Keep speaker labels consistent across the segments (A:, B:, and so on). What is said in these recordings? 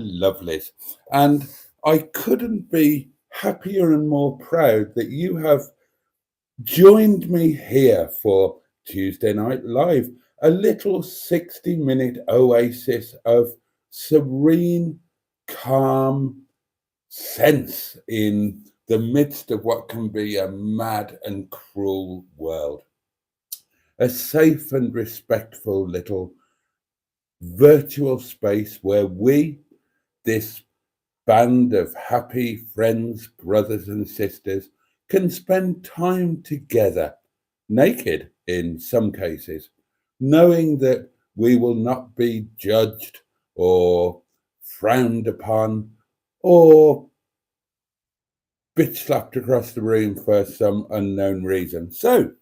A: Lovelies. And I couldn't be happier and more proud that you have joined me here for Tuesday Night Live, a little 60-minute oasis of serene, calm sense in the midst of what can be a mad and cruel world. A safe and respectful little virtual space where we, this band of happy friends, brothers, and sisters, can spend time together, naked in some cases, knowing that we will not be judged or frowned upon or bitch slapped across the room for some unknown reason. So,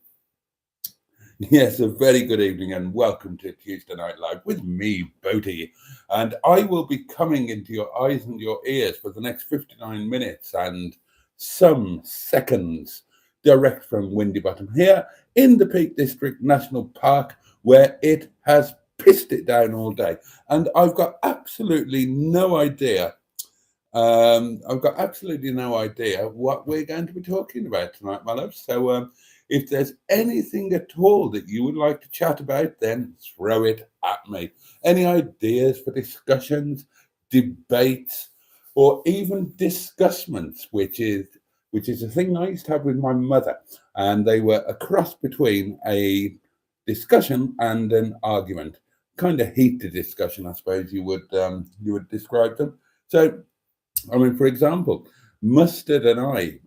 A: yes, a very good evening and welcome to Tuesday Night Live with me, Boaty. And I will be coming into your eyes and your ears for the next 59 minutes and some seconds direct from Windy Bottom here in the Peak District National Park, where it has pissed it down all day. And I've got absolutely no idea. What we're going to be talking about tonight, my love. So if there's anything at all that you would like to chat about, then throw it at me. Any ideas for discussions, debates, or even discussments, which is a thing I used to have with my mother, and they were a cross between a discussion and an argument, kind of heated discussion, I suppose you would describe them. So, I mean, for example, Mustard and I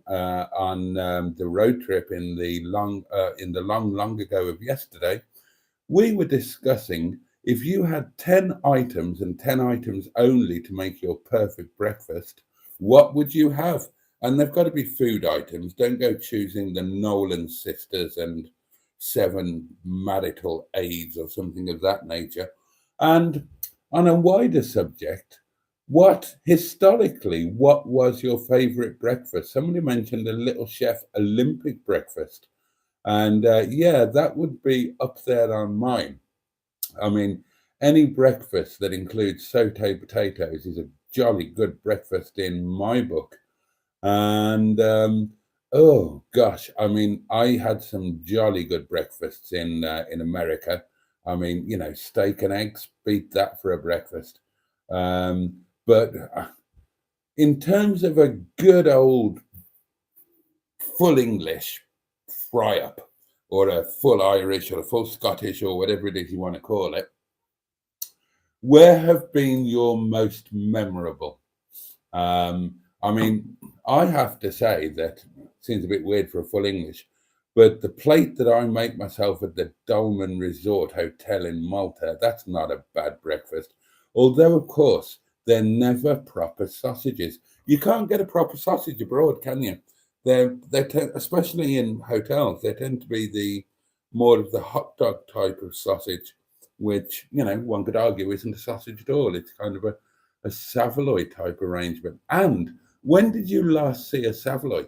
A: on the road trip in the long ago of yesterday, we were discussing if you had 10 items and 10 items only to make your perfect breakfast, what would you have? And they've got to be food items. Don't go choosing the Nolan sisters and 7 marital aids or something of that nature. And on a wider subject, what was your favorite breakfast? Somebody mentioned a Little Chef Olympic breakfast. And yeah, that would be up there on mine. I mean, any breakfast that includes sauteed potatoes is a jolly good breakfast in my book. And oh gosh, I mean, I had some jolly good breakfasts in America. I mean, steak and eggs, beat that for a breakfast. But in terms of a good old full English fry up, or a full Irish, or a full Scottish, or whatever it is you want to call it, where have been your most memorable? I mean, I have to say that it seems a bit weird for a full English, but the plate that I make myself at the Dolman Resort Hotel in Malta, that's not a bad breakfast. Although, of course, they're never proper sausages. You can't get a proper sausage abroad, can you? Especially in hotels, they tend to be the more of the hot dog type of sausage, which one could argue isn't a sausage at all. It's kind of a saveloy type arrangement. And when did you last see a saveloy?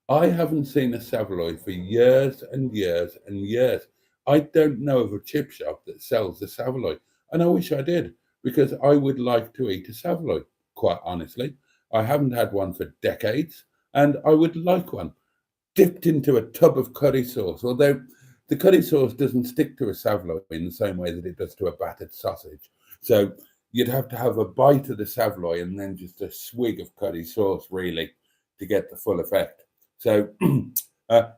A: I haven't seen a saveloy for years and years and years. I don't know of a chip shop that sells a saveloy, and I wish I did, because I would like to eat a saveloy, quite honestly. I haven't had one for decades, and I would like one dipped into a tub of curry sauce, although the curry sauce doesn't stick to a saveloy in the same way that it does to a battered sausage. So you'd have to have a bite of the saveloy and then just a swig of curry sauce, really, to get the full effect. So,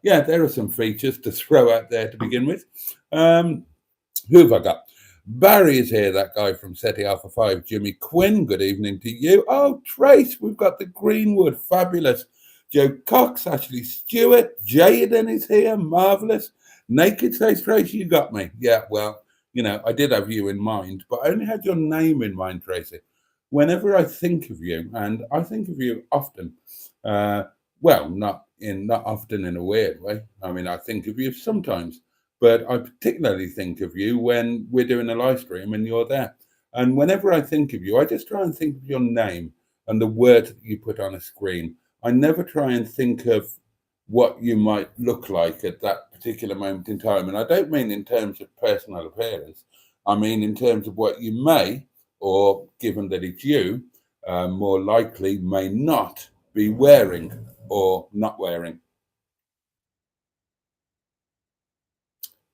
A: yeah, there are some features to throw out there to begin with. Who have I got? Barry is here, that guy from SETI Alpha 5. Jimmy Quinn, good evening to you. Oh, Trace, we've got the Greenwood, fabulous. Joe Cox, Ashley Stewart, Jaden is here, marvellous. Naked says, Trace, you got me. Yeah, well, I did have you in mind, but I only had your name in mind, Tracy. Whenever I think of you, and I think of you often, well, not often in a weird way. I mean, I think of you sometimes, but I particularly think of you when we're doing a live stream and you're there. And whenever I think of you, I just try and think of your name and the words that you put on a screen. I never try and think of what you might look like at that particular moment in time. And I don't mean in terms of personal appearance. I mean in terms of what you may or given that it's you, more likely may not be wearing or not wearing.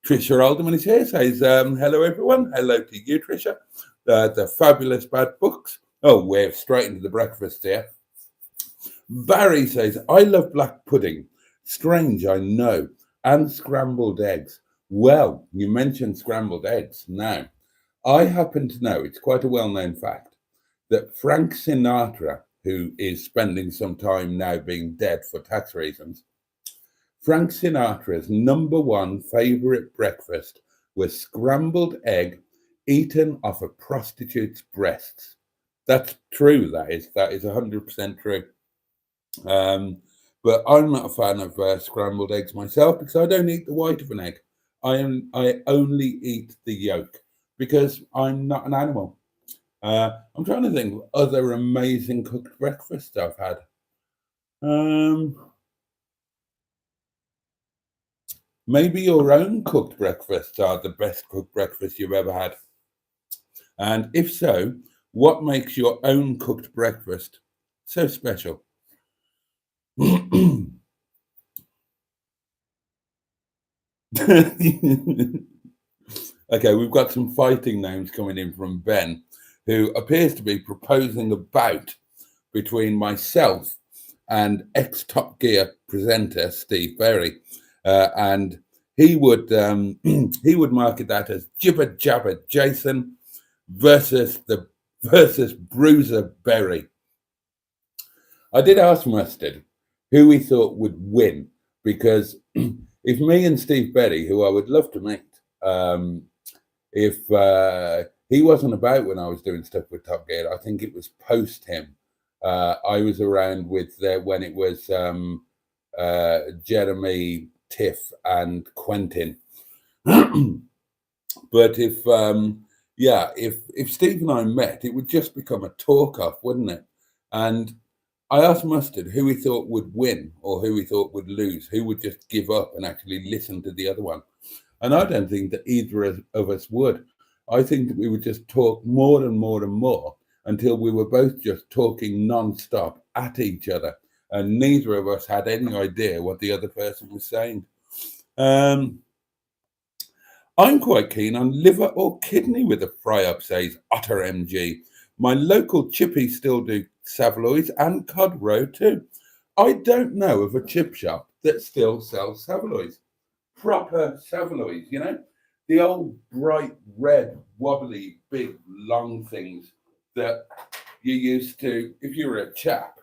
A: Trisha Alderman is here, says, hello everyone. Hello to you, Trisha. The Fabulous Bad Books. Oh, we're straight into the breakfast here. Barry says, I love black pudding. Strange, I know. And scrambled eggs. Well, you mentioned scrambled eggs. Now, I happen to know, it's quite a well-known fact, that Frank Sinatra, who is spending some time now being dead for tax reasons, Frank Sinatra's #1 favourite breakfast was scrambled egg eaten off a prostitute's breasts. That's true, that is 100% true. But I'm not a fan of scrambled eggs myself because I don't eat the white of an egg. I only eat the yolk because I'm not an animal. I'm trying to think of other amazing cooked breakfasts I've had. Maybe your own cooked breakfasts are the best cooked breakfast you've ever had. And if so, what makes your own cooked breakfast so special? Okay, we've got some fighting names coming in from Ben, who appears to be proposing a bout between myself and ex-Top Gear presenter Steve Berry. And he would market that as Jibber Jabber Jason versus Bruiser Berry. I did ask Mustard who he thought would win, because if me and Steve Berry, who I would love to meet, if he wasn't about when I was doing stuff with Top Gear, I think it was post him. I was around with when it was Jeremy, Tiff, and Quentin. But if Steve and I met, it would just become a talk-off, wouldn't it? And I asked Mustard who he thought would win or who he thought would lose, who would just give up and actually listen to the other one. And I don't think that either of us would. I think that we would just talk more and more and more until we were both just talking non-stop at each other, and neither of us had any idea what the other person was saying. I'm quite keen on liver or kidney with a fry-up, says Otter MG. My local chippies still do saveloys and cod roe too. I don't know of a chip shop that still sells saveloys. Proper saveloys, you know? The old bright red, wobbly, big, long things that you used to, if you were a chap,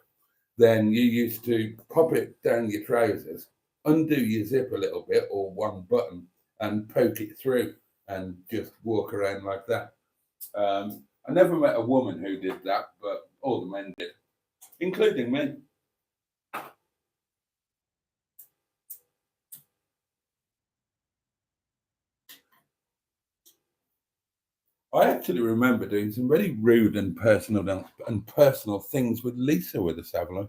A: then you used to pop it down your trousers, undo your zip a little bit or one button and poke it through and just walk around like that. I never met a woman who did that, but all the men did, including me. I actually remember doing some very rude and personal things with Lisa with a saveloy.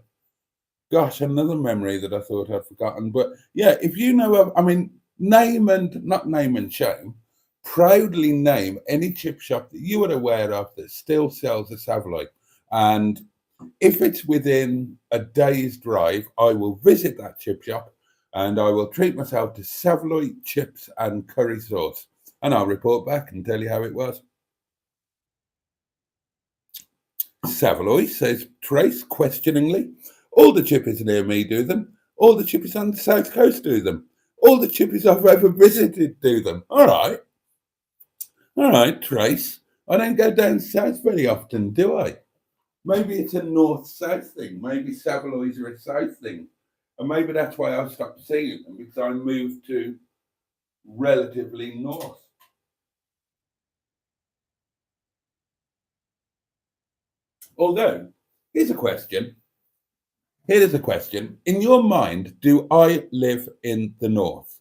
A: Gosh, another memory that I thought I'd forgotten. But yeah, if you know of, I mean, not name and shame, proudly name any chip shop that you are aware of that still sells a saveloy. And if it's within a day's drive, I will visit that chip shop and I will treat myself to saveloy chips and curry sauce. And I'll report back and tell you how it was. Saveloy, says Trace questioningly. All the chippies near me do them. All the chippies on the south coast do them. All the chippies I've ever visited do them. All right, Trace. I don't go down south very often, do I? Maybe it's a north-south thing. Maybe saveloys are a south thing. And maybe that's why I stopped seeing them, because I moved to relatively north. Although, here's a question. Here is a question. In your mind, do I live in the north?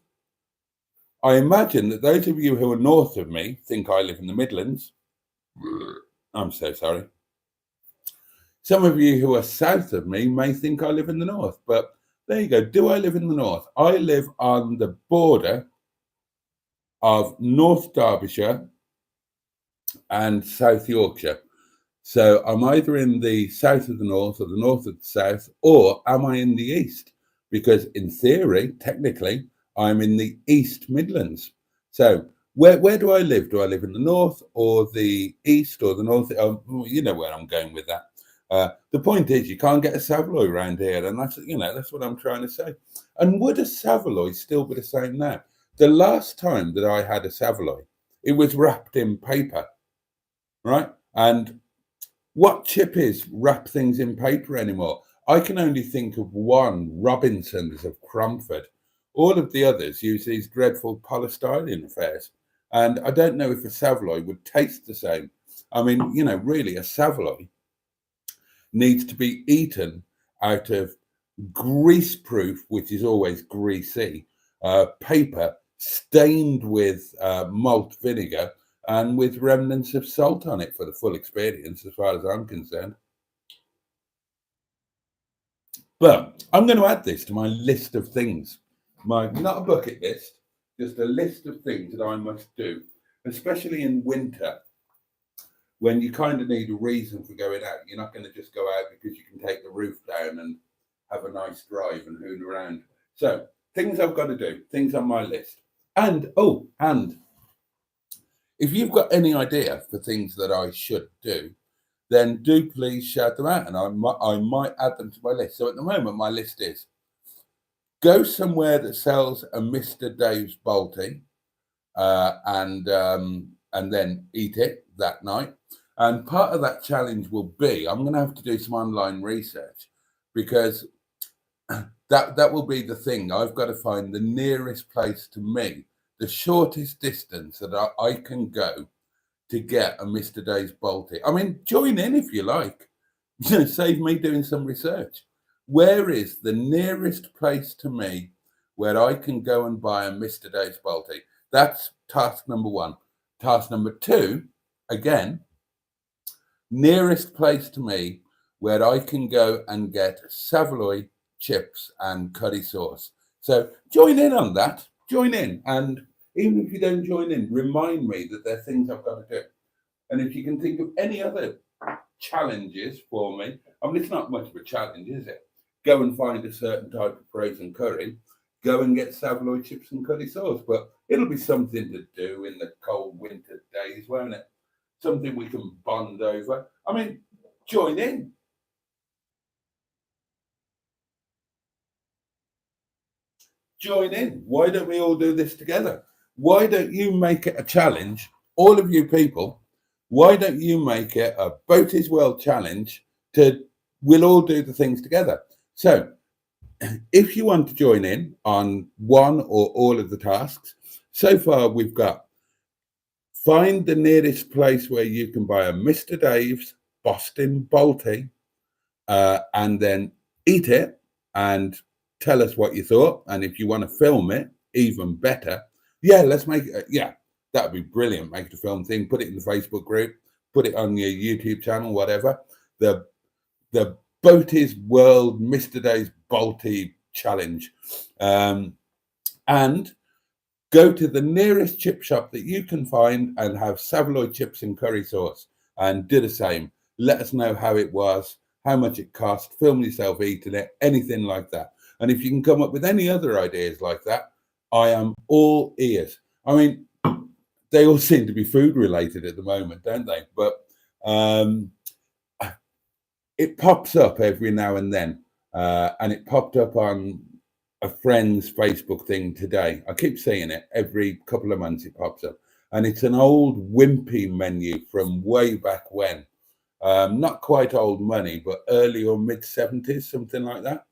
A: I imagine that those of you who are north of me think I live in the Midlands. I'm so sorry. Some of you who are south of me may think I live in the north, but there you go. Do I live in the north? I live on the border of North Derbyshire and South Yorkshire. So I'm either in the south of the north or the north of the south, or am I in the east? Because in theory, technically, I'm in the East Midlands. So where do I live? Do I live in the north or the east or the north? You know where I'm going with that. The point is, you can't get a saveloy around here, and that's what I'm trying to say. And would a saveloy still be the same now? The last time that I had a saveloy, it was wrapped in paper, right? And what chippies wrap things in paper anymore? I can only think of one, Robinson's of Cromford. All of the others use these dreadful polystyrene affairs. And I don't know if a saveloy would taste the same. I mean, really, a saveloy needs to be eaten out of grease-proof, which is always greasy, paper stained with malt vinegar and with remnants of salt on it for the full experience, as far as I'm concerned. But I'm going to add this to my list of things. Not a bucket list, just a list of things that I must do, especially in winter, when you kind of need a reason for going out. You're not going to just go out because you can take the roof down and have a nice drive and hoon around. So things I've got to do, things on my list. And if you've got any idea for things that I should do, then do please shout them out, and I might add them to my list. So at the moment, my list is go somewhere that sells a Mr. Dave's Boaty, and then eat it that night. And part of that challenge will be I'm going to have to do some online research, because that will be the thing. I've got to find the nearest place to me, the shortest distance that I can go to get a Mr. Dave's Boaty. I mean, join in if you like. Save me doing some research. Where is the nearest place to me where I can go and buy a Mr. Dave's Boaty? That's task number one. Task number two, again, nearest place to me where I can go and get saveloy chips and curry sauce. So join in on that. Join in. And even if you don't join in, remind me that there are things I've got to do. And if you can think of any other challenges for me, I mean, it's not much of a challenge, is it? Go and find a certain type of frozen curry, go and get saveloy chips and curry sauce. But it'll be something to do in the cold winter days, won't it? Something we can bond over. I mean, join in. Join in. Why don't we all do this together? Why don't you make it a challenge? All of you people, why don't you make it a Boaty's World Challenge we'll all do the things together. So if you want to join in on one or all of the tasks, so far we've got find the nearest place where you can buy a Mr. Dave's Boston Boaty, and then eat it and tell us what you thought. And if you want to film it, even better. Yeah, let's make it. Yeah, that would be brilliant. Make it a film thing. Put it in the Facebook group. Put it on your YouTube channel, whatever. The Boaty's World Mr. Dave's Boaty Challenge. And go to the nearest chip shop that you can find and have saveloy chips and curry sauce, and do the same. Let us know how it was, how much it cost, film yourself eating it, anything like that. And if you can come up with any other ideas like that, I am all ears. I mean, they all seem to be food related at the moment, don't they? But it pops up every now and then. And it popped up on a friend's Facebook thing today. I keep seeing it every couple of months. It pops up, and it's an old wimpy menu from way back when. Not quite old money, but early or mid 70s, something like that.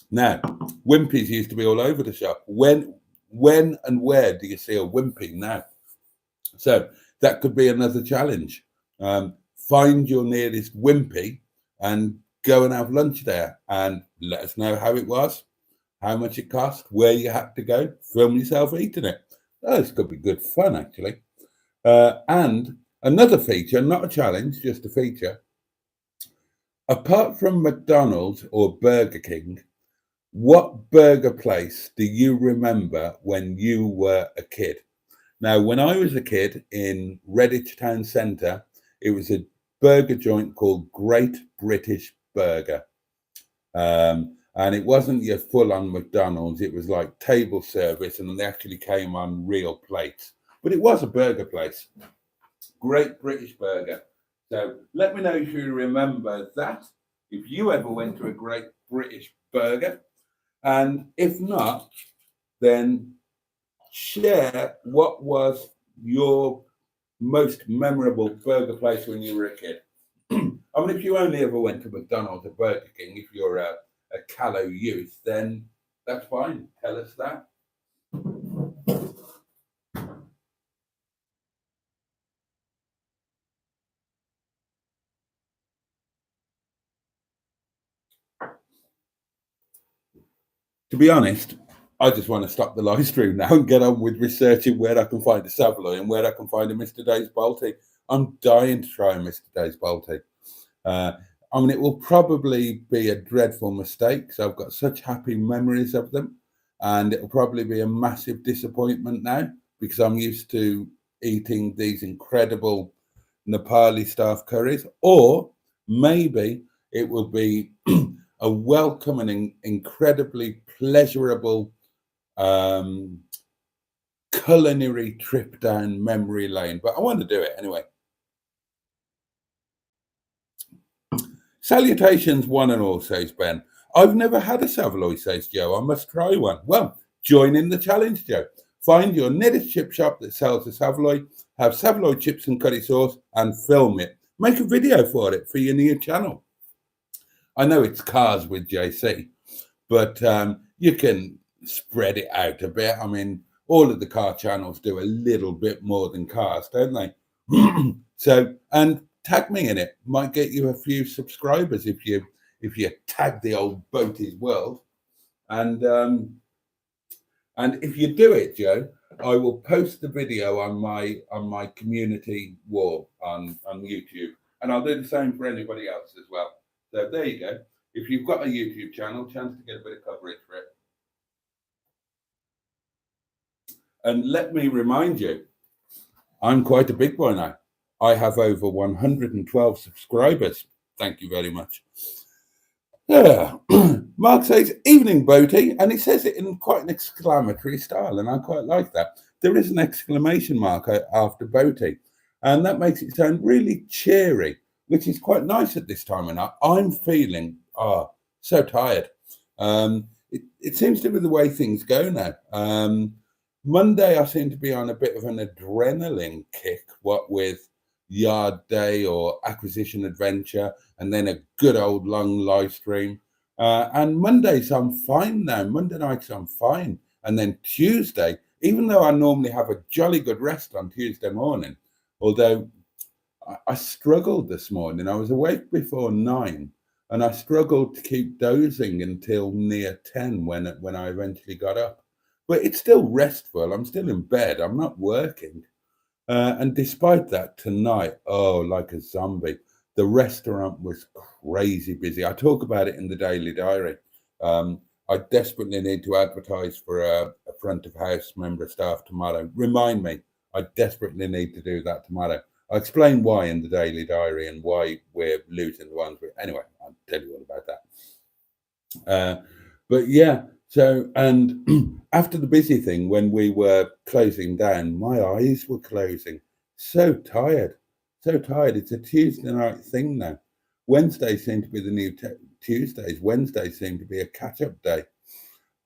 A: Now, wimpies used to be all over the shop. When and where do you see a wimpy now? So that could be another challenge. Find your nearest wimpy and go and have lunch there, and let us know how it was, how much it cost, where you had to go. Film yourself eating it. Oh, this could be good fun, actually. And another feature, not a challenge, just a feature. Apart from McDonald's or Burger King, what burger place do you remember when you were a kid? Now, when I was a kid in Redditch Town Centre, it was a burger joint called Great British Burger. And it wasn't your full-on McDonald's. It was like table service, and they actually came on real plates. But it was a burger place. Great British Burger. So let me know if you remember that, if you ever went to a Great British Burger. And if not, then share what was your most memorable burger place when you were a kid. I mean, if you only ever went to McDonald's or Burger King, if you're a callow youth, then that's fine. Tell us that. To be honest, I just want to stop the live stream now and get on with researching where I can find a saveloy and where I can find a Mr. Dave's Boaty. I'm dying to try a Mr. Dave's Boaty. I mean, it will probably be a dreadful mistake, so I've got such happy memories of them, and it will probably be a massive disappointment now because I'm used to eating these incredible Nepali staff curries, or maybe it will be a welcome and incredibly pleasurable culinary trip down memory lane, but I want to do it anyway. Salutations, one and all, says Ben. I've never had a saveloy, says Joe. I must try one. Well, join in the challenge, Joe. Find your nearest chip shop that sells a saveloy, have saveloy chips and curry sauce, and film it. Make a video for it for your new channel. I know it's Cars with JC, but you can spread it out a bit. I mean, all of the car channels do a little bit more than Cars, don't they? So, and tag me in it. Might get you a few subscribers if you tag the old Boaty's World. And if you do it, Joe, I will post the video on my community wall on YouTube, and I'll do the same for anybody else as well. So there you go. If you've got a YouTube channel, chance to get a bit of coverage for it. And let me remind you, I'm quite a big boy now. I have over 112 subscribers. Thank you very much. Mark says, evening, Boaty, and he says it in quite an exclamatory style, and I quite like that. There is an exclamation mark after Boaty, and that makes it sound really cheery, which is quite nice at this time of night. I'm feeling so tired. It seems to be the way things go now. Monday, I seem to be on a bit of an adrenaline kick, what with Yard Day or Acquisition Adventure, and then a good old long live stream. And Mondays, I'm fine now. Monday nights, I'm fine. And then Tuesday, even though I normally have a jolly good rest on Tuesday morning, although I struggled this morning. I was awake before 9, and I struggled to keep dozing until near 10 when I eventually got up. But it's still restful. I'm still in bed. I'm not working. And despite that, tonight, like a zombie, the restaurant was crazy busy. I talk about it in the daily diary. I desperately need to advertise for a front of house member of staff tomorrow. Remind me, I desperately need to do that tomorrow. I'll explain why in the daily diary and why we're losing the ones. Anyway, I'll tell you all about that. But yeah, so, and after the busy thing, when we were closing down, my eyes were closing. So tired. It's a Tuesday night thing now. Wednesdays seem to be the new Tuesdays. Wednesdays seem to be a catch-up day.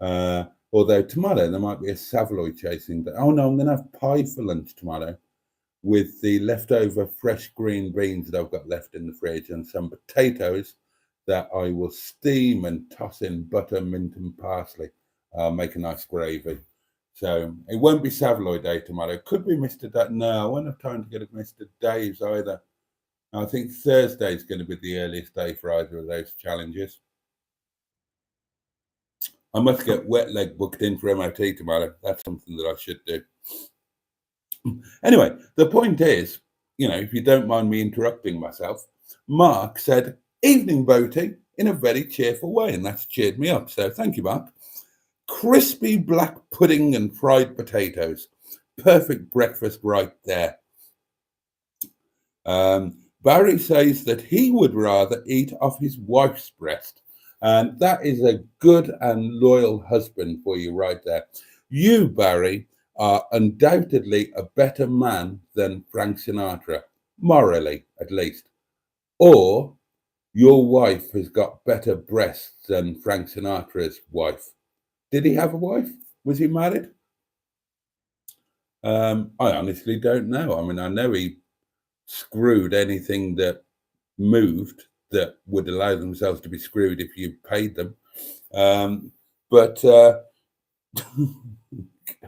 A: Although tomorrow there might be a saveloy chasing day. Oh no, I'm going to have pie for lunch tomorrow with the leftover fresh green beans that I've got left in the fridge and some potatoes that I will steam and toss in butter, mint and parsley. Make a nice gravy. So it won't be saveloy day tomorrow. It could be Mr. Dave. No, I won't have time to get it Mr. Dave's either. I think Thursday is going to be the earliest day for either of those challenges. I must get Wetleg booked in for MOT tomorrow. That's something that I should do. Anyway, the point is, if you don't mind me interrupting myself, Mark said, evening, Boaty, in a very cheerful way, and that's cheered me up. So thank you, Mark. Crispy black pudding and fried potatoes. perfect breakfast right there. Barry says that he would rather eat off his wife's breast. And that is a good and loyal husband for you right there. You, Barry, are undoubtedly a better man than Frank Sinatra, morally at least. Or your wife has got better breasts than Frank Sinatra's wife. Did he have a wife? Was he married? I honestly don't know. I mean, I know he screwed anything that moved that would allow themselves to be screwed if you paid them. But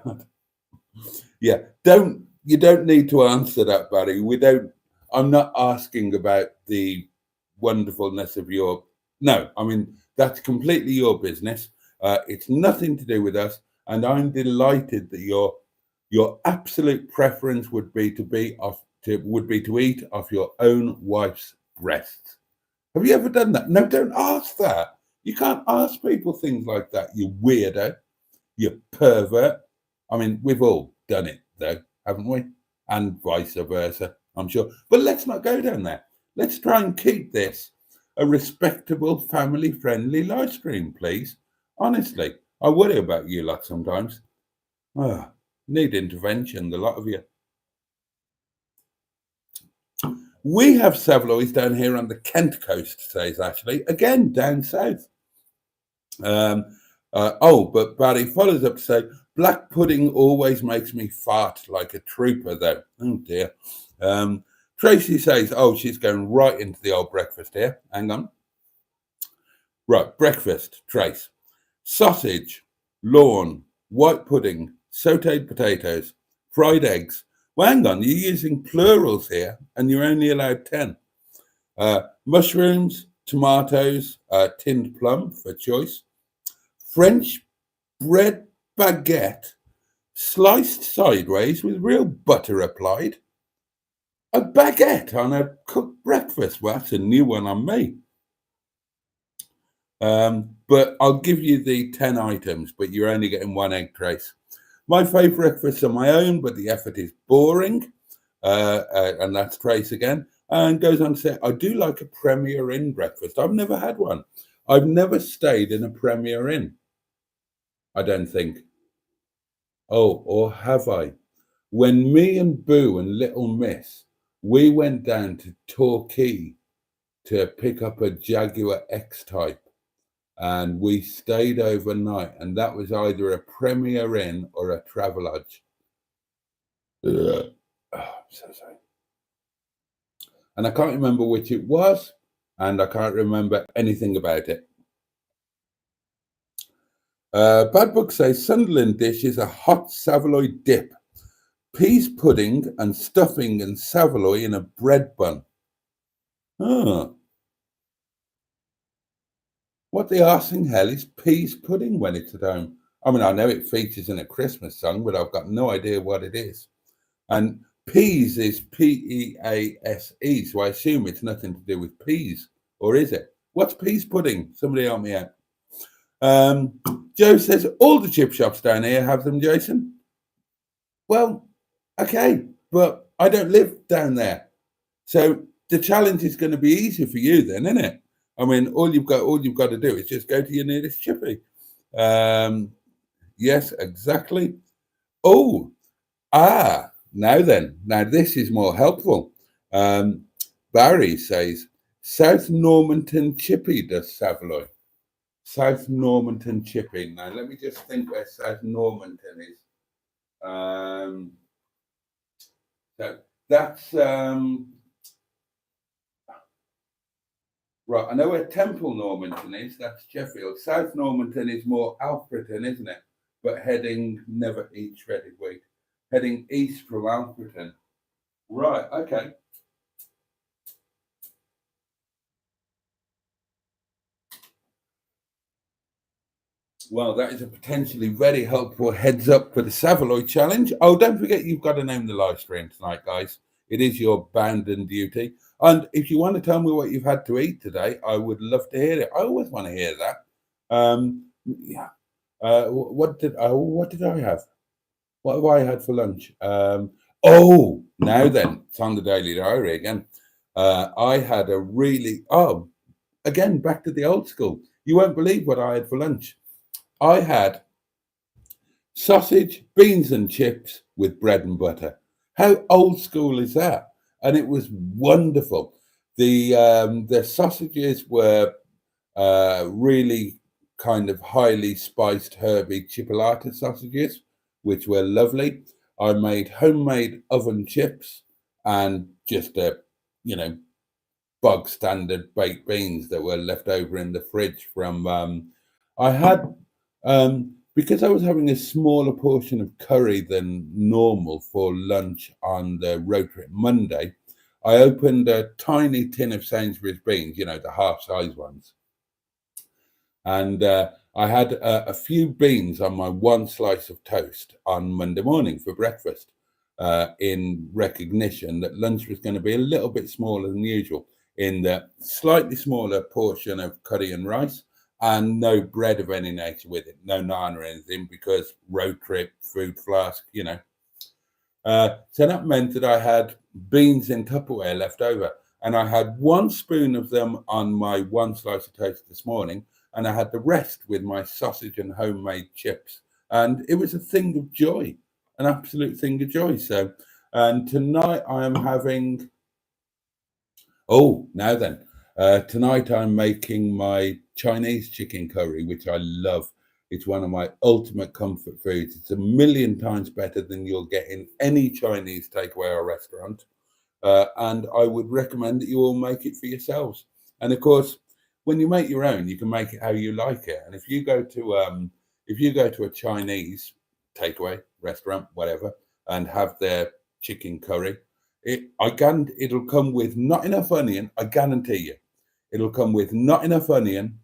A: God. Yeah, you don't need to answer that, Barry. I'm not asking about the wonderfulness of your. No, I mean that's completely your business. It's nothing to do with us, and I'm delighted that your absolute preference would be to eat off your own wife's breasts. Have you ever done that? No, don't ask that. You can't ask people things like that, you weirdo, you pervert. I mean, we've all done it, though, haven't we? And vice versa, I'm sure. But let's not go down there. Let's try and keep this a respectable, family-friendly live stream, please. Honestly, I worry about you lot sometimes. Need intervention, the lot of you. We have saveloys down here on the Kent coast, says Ashley. Again, down south. But Barry follows up to say, black pudding always makes me fart like a trooper, though. Oh, dear. Tracy says, she's going right into the old breakfast here. Hang on. Right, breakfast, Trace. Sausage, lawn, white pudding, sautéed potatoes, fried eggs. Well, hang on, you're using plurals here, and you're only allowed 10. Mushrooms, tomatoes, tinned plum for choice. French bread baguette, sliced sideways with real butter applied. A baguette on a cooked breakfast. Well, that's a new one on me. But I'll give you the 10 items, but you're only getting one egg, Trace. My favourite breakfasts are my own, but the effort is boring. And that's Trace again. And goes on to say, I do like a Premier Inn breakfast. I've never had one. I've never stayed in a Premier Inn, I don't think. Oh, or have I? When me and Boo and Little Miss, we went down to Torquay to pick up a Jaguar X-Type, and we stayed overnight, and that was either a Premier Inn or a Travelodge. I'm so sorry. And I can't remember which it was, and I can't remember anything about it. Bad Book says Sunderland dish is a hot saveloy dip, peas pudding and stuffing and saveloy in a bread bun. What the arse in hell is peas pudding when it's at home? I mean, I know it features in a Christmas song, but I've got no idea what it is. And peas is P-E-A-S-E, so I assume it's nothing to do with peas, or is it? What's peas pudding? Somebody help me out. Joe says, all the chip shops down here have them, Jason. Well, okay, but I don't live down there. So the challenge is going to be easy for you then, isn't it? I mean, all you've got to do is just go to your nearest chippy. Yes, exactly. Now this is more helpful. Barry says, South Normanton Chippy does saveloy. South Normanton Chippy. Now, let me just think where South Normanton is. So that's right. I know where Temple Normanton is. That's Sheffield. South Normanton is more Alfreton, isn't it? But heading never eat shredded wheat. Heading east from Alfreton. Right. Okay. Well, that is a potentially very helpful heads up for the saveloy challenge. Oh, don't forget you've got to name the live stream tonight, guys. It is your bounden duty. And if you want to tell me what you've had to eat today, I would love to hear it. I always want to hear that. Yeah. What did I have? What have I had for lunch? Oh, now then, it's on the Daily Diary again. I had a really, again, back to the old school. You won't believe what I had for lunch. I had sausage, beans and chips with bread and butter. How old school is that? And it was wonderful. The sausages were really kind of highly spiced, herby chipolata sausages, which were lovely. I made homemade oven chips and just bog standard baked beans that were left over in the fridge from. I had because I was having a smaller portion of curry than normal for lunch on the road trip Monday. I opened a tiny tin of Sainsbury's beans, the half-size ones, and I had a few beans on my one slice of toast on Monday morning for breakfast, in recognition that lunch was going to be a little bit smaller than usual, in the slightly smaller portion of curry and rice, and no bread of any nature with it, no naan or anything, because road trip, food flask, So that meant that I had beans in Tupperware left over, and I had one spoon of them on my one slice of toast this morning, and I had the rest with my sausage and homemade chips. And it was a thing of joy, an absolute thing of joy. So, and tonight I am having, now then, tonight I'm making my Chinese chicken curry, which I love. It's one of my ultimate comfort foods. It's a million times better than you'll get in any Chinese takeaway or restaurant. And I would recommend that you all make it for yourselves. And of course, when you make your own, you can make it how you like it. And if you go to a Chinese takeaway restaurant, whatever, and have their chicken curry, it'll come with not enough onion. I guarantee you, it'll come with not enough onion,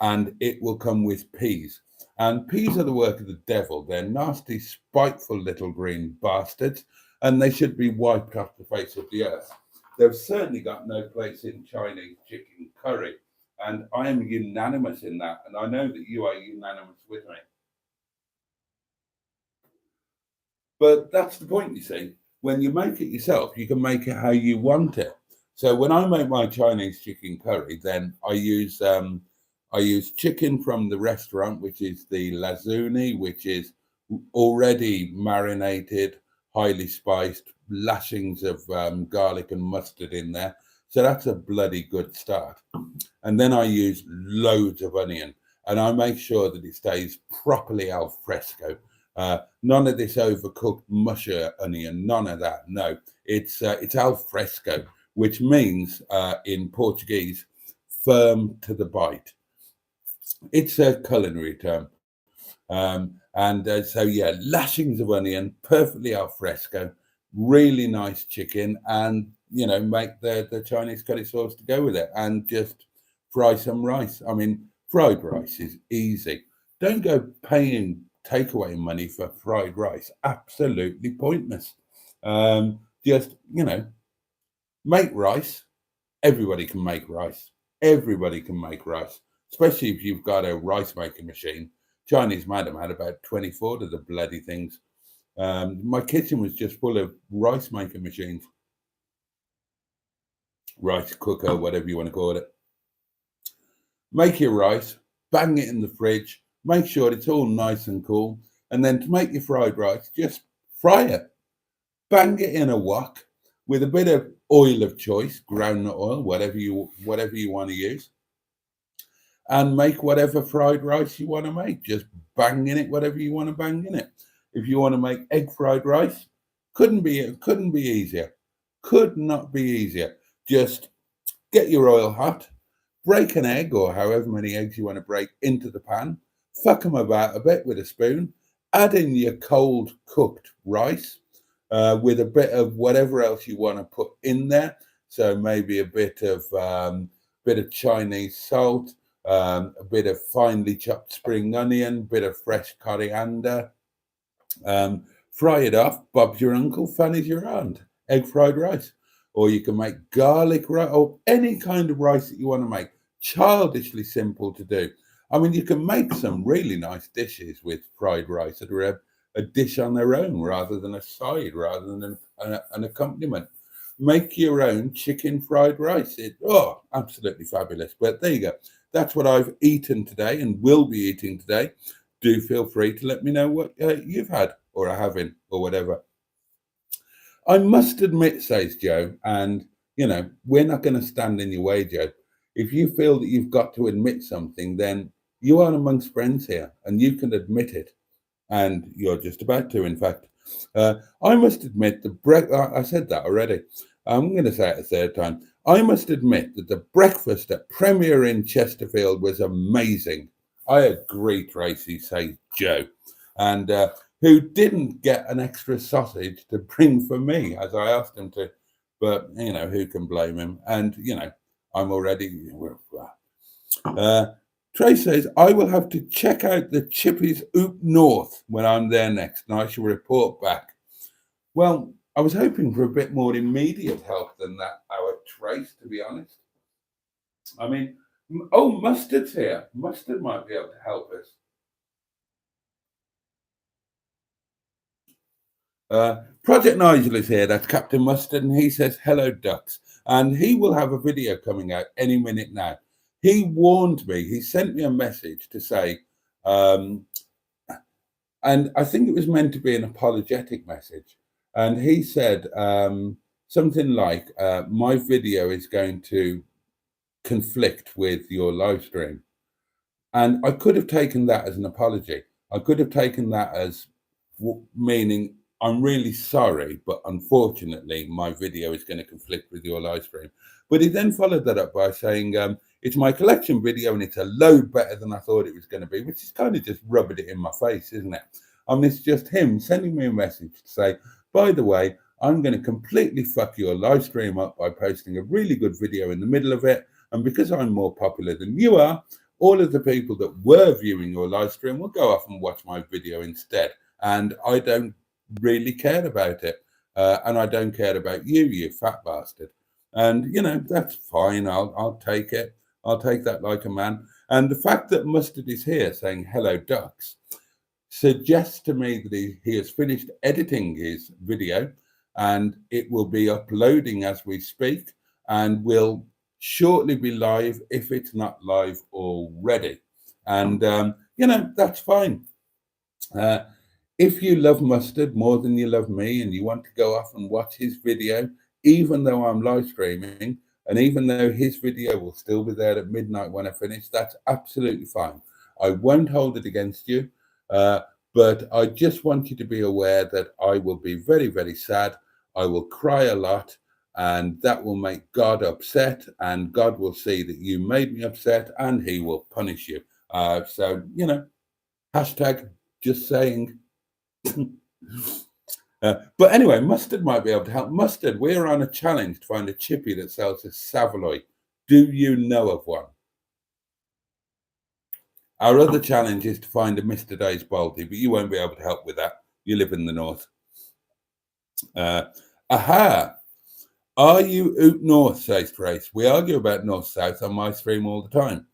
A: and it will come with peas. And peas are the work of the devil. They're nasty, spiteful little green bastards, and they should be wiped off the face of the earth. They've certainly got no place in Chinese chicken curry, and I am unanimous in that, and I know that you are unanimous with me. But that's the point, you see. When you make it yourself, you can make it how you want it. So when I make my Chinese chicken curry, then I use chicken from the restaurant, which is the lazuli, which is already marinated, highly spiced, lashings of garlic and mustard in there. So that's a bloody good start. And then I use loads of onion, and I make sure that it stays properly al fresco. None of this overcooked musher onion, none of that. No, it's al fresco, which means in Portuguese, firm to the bite. It's a culinary term. So lashings of onion, perfectly al fresco, really nice chicken, and make the Chinese curry sauce to go with it, and just fry some rice. I mean, fried rice is easy. Don't go paying takeaway money for fried rice. Absolutely pointless. Just make rice. Everybody can make rice. Everybody can make rice, especially if you've got a rice making machine. Chinese madam had about 24 of the bloody things. My kitchen was just full of rice making machines, rice cooker, whatever you want to call it. Make your rice, bang it in the fridge, make sure it's all nice and cool, and then to make your fried rice, just fry it. Bang it in a wok with a bit of oil of choice, groundnut oil, whatever you want to use, and make whatever fried rice you want to make. Just bang in it whatever you want to bang in it. If you want to make egg fried rice, couldn't be easier. Could not be easier. Just get your oil hot, break an egg or however many eggs you want to break into the pan, fuck them about a bit with a spoon, add in your cold cooked rice with a bit of whatever else you want to put in there. So maybe a bit of Chinese salt, a bit of finely chopped spring onion, bit of fresh coriander. Fry it off. Bob's your uncle, Fanny's your aunt. Egg fried rice. Or you can make garlic rice, or any kind of rice that you want to make. Childishly simple to do. I mean, you can make some really nice dishes with fried rice that are a dish on their own rather than a side, rather than an accompaniment. Make your own chicken fried rice. Absolutely fabulous. But there you go. That's what I've eaten today and will be eating today. Do feel free to let me know what you've had or are having or whatever. I must admit, says Joe, and, we're not going to stand in your way, Joe. If you feel that you've got to admit something, then you are amongst friends here and you can admit it. And you're just about to, in fact. I must admit, I said that already. I'm going to say it a third time. I must admit that the breakfast at Premier Inn Chesterfield was amazing. I agree, Tracy, says Joe. And who didn't get an extra sausage to bring for me, as I asked him to. But, who can blame him? And, I'm already... Trey says, I will have to check out the Chippies Oop North when I'm there next, and I shall report back. Well, I was hoping for a bit more immediate help than that, our Trace, to be honest. I mean, Mustard's here. Mustard might be able to help us. Project Nigel is here. That's Captain Mustard, and he says, hello, ducks. And he will have a video coming out any minute now. He warned me. He sent me a message to say, and I think it was meant to be an apologetic message. And he said something like, my video is going to conflict with your live stream. And I could have taken that as an apology. I could have taken that as meaning, I'm really sorry, but unfortunately, my video is going to conflict with your live stream. But he then followed that up by saying, it's my collection video and it's a load better than I thought it was going to be, which is kind of just rubbing it in my face, isn't it? It's just him sending me a message to say, by the way, I'm going to completely fuck your live stream up by posting a really good video in the middle of it. And because I'm more popular than you are, all of the people that were viewing your live stream will go off and watch my video instead. And I don't really care about it. And I don't care about you, you fat bastard. And, that's fine. I'll take it. I'll take that like a man. And the fact that Mustard is here saying, hello, ducks, suggests to me that he has finished editing his video and it will be uploading as we speak and will shortly be live if it's not live already. And, that's fine. If you love Mustard more than you love me and you want to go off and watch his video, even though I'm live streaming, and even though his video will still be there at midnight when I finish, that's absolutely fine. I won't hold it against you, but I just want you to be aware that I will be very, very sad. I will cry a lot, and that will make God upset, and God will see that you made me upset, and he will punish you. So, hashtag just saying. But anyway, Mustard might be able to help. Mustard, we're on a challenge to find a chippy that sells a saveloy. Do you know of one? Our other challenge is to find a Mr. Day's Boaty, but you won't be able to help with that. You live in the north. Aha! Are you Oop North, says Trace. We argue about north-south on my stream all the time.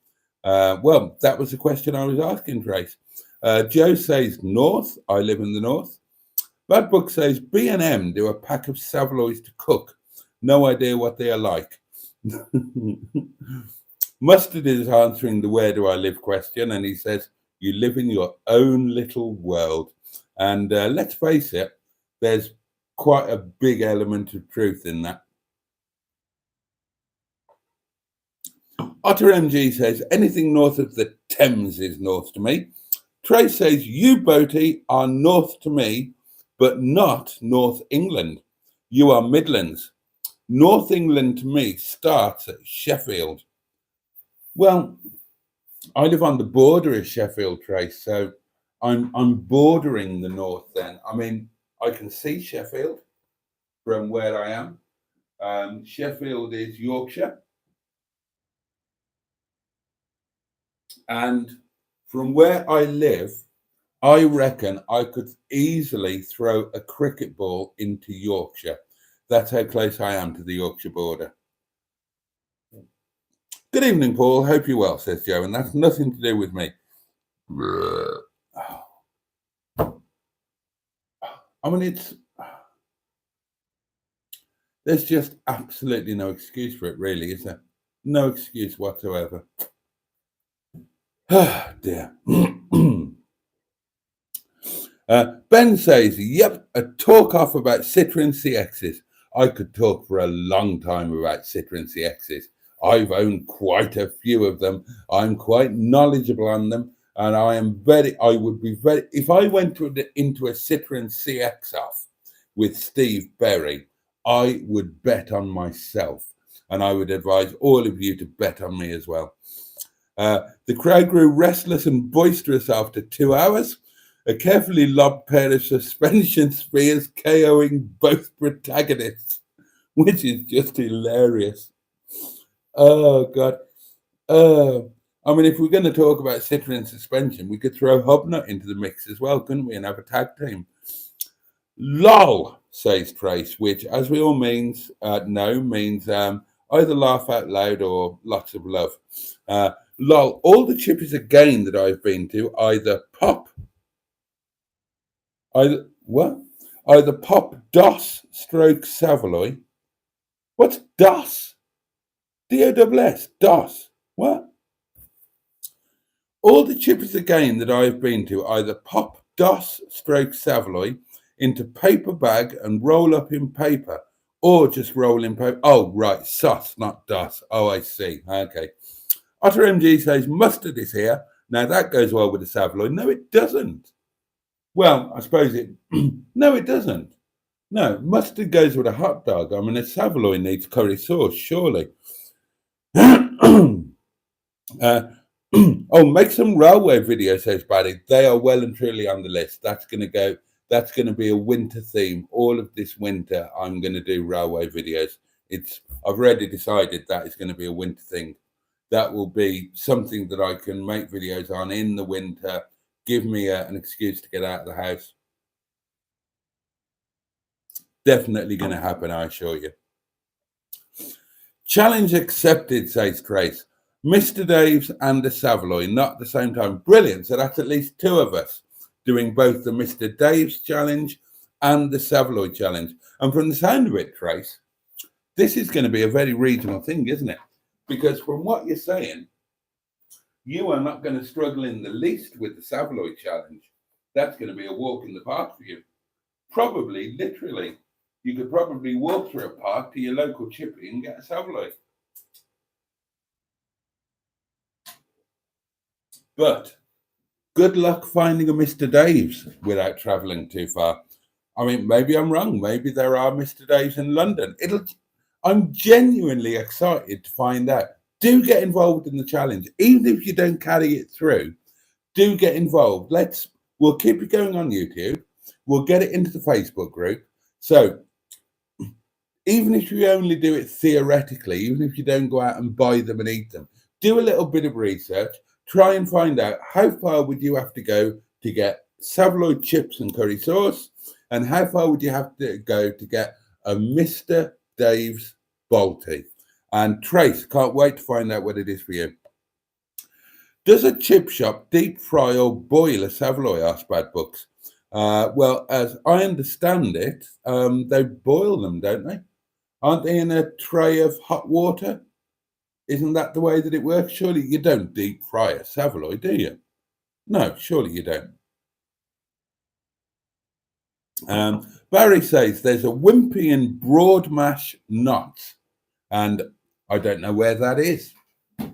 A: Well, that was the question I was asking, Trace. Joe says north. I live in the north. Bad Book says B&M do a pack of saveloys to cook. No idea what they are like. Mustard is answering the where do I live question, and he says you live in your own little world. And let's face it, there's quite a big element of truth in that. Otter MG says anything north of the Thames is north to me. Trace says you, Boaty, are north to me, but not North England. You are Midlands. North England to me starts at Sheffield. Well, I live on the border of Sheffield, Trace, so I'm bordering the north then. I mean, I can see Sheffield from where I am. Sheffield is Yorkshire. And from where I live, I reckon I could easily throw a cricket ball into Yorkshire. That's how close I am to the Yorkshire border. Good evening, Paul. Hope you're well, says Joe, and that's nothing to do with me. I mean, there's just absolutely no excuse for it, really, is there? No excuse whatsoever. Ah, dear. Ben says, yep, a talk off about Citroen CXs. I could talk for a long time about Citroen CXs. I've owned quite a few of them. I'm quite knowledgeable on them. And I would be very, if I went into a Citroen CX off with Steve Berry, I would bet on myself. And I would advise all of you to bet on me as well. The crowd grew restless and boisterous after 2 hours. A carefully lobbed pair of suspension spears KOing both protagonists, which is just hilarious. Oh, God. I mean, if we're going to talk about Citroen suspension, we could throw Hobnut into the mix as well, couldn't we, and have a tag team? LOL, says Trace, which, as we all means means either laugh out loud or lots of love. LOL, all the chippies again that I've been to either pop DOS stroke saveloy. What's DOS? DOSS. DOS. What? All the chippies again that I've been to either pop DOS stroke saveloy into paper bag and roll up in paper, or just roll in paper. Oh, right, sauce, not DOS. Oh, I see. Okay. Otter MG says mustard is here. Now that goes well with the saveloy. No, it doesn't. Well, I suppose it. No, it doesn't. No, mustard goes with a hot dog. I mean, a saveloy needs curry sauce, surely. Oh, make some railway videos, says Barry. They are well and truly on the list. That's going to go. That's going to be a winter theme. All of this winter, I'm going to do railway videos. I've already decided that is going to be a winter thing. That will be something that I can make videos on in the winter. Give me an excuse to get out of the house. Definitely going to happen, I assure you. Challenge accepted, says Trace. Mr. Daves and the Saveloy, not at the same time. Brilliant. So that's at least two of us doing both the Mr. Daves challenge and the Saveloy challenge. And from the sound of it, Trace, this is going to be a very regional thing, isn't it? Because from what you're saying, you are not going to struggle in the least with the Saveloy challenge. That's going to be a walk in the park for you. Probably, literally. You could probably walk through a park to your local chippy and get a Saveloy. But good luck finding a Mr. Daves without travelling too far. I mean, maybe I'm wrong. Maybe there are Mr. Daves in London. I'm genuinely excited to find out. Do get involved in the challenge. Even if you don't carry it through, do get involved. We'll keep it going on YouTube. We'll get it into the Facebook group. So even if you only do it theoretically, even if you don't go out and buy them and eat them, do a little bit of research. Try and find out how far would you have to go to get Saveloy chips and curry sauce, and how far would you have to go to get a Mr. Dave's Boaty. And Trace, can't wait to find out what it is for you. Does a chip shop deep fry or boil a Saveloy? Asked Bad Books. Well, as I understand it, they boil them, don't they? Aren't they in a tray of hot water? Isn't that the way that it works? Surely you don't deep fry a Saveloy, do you? No, surely you don't. Barry says there's a wimpy in Broadmash Knots, and I don't know where that is.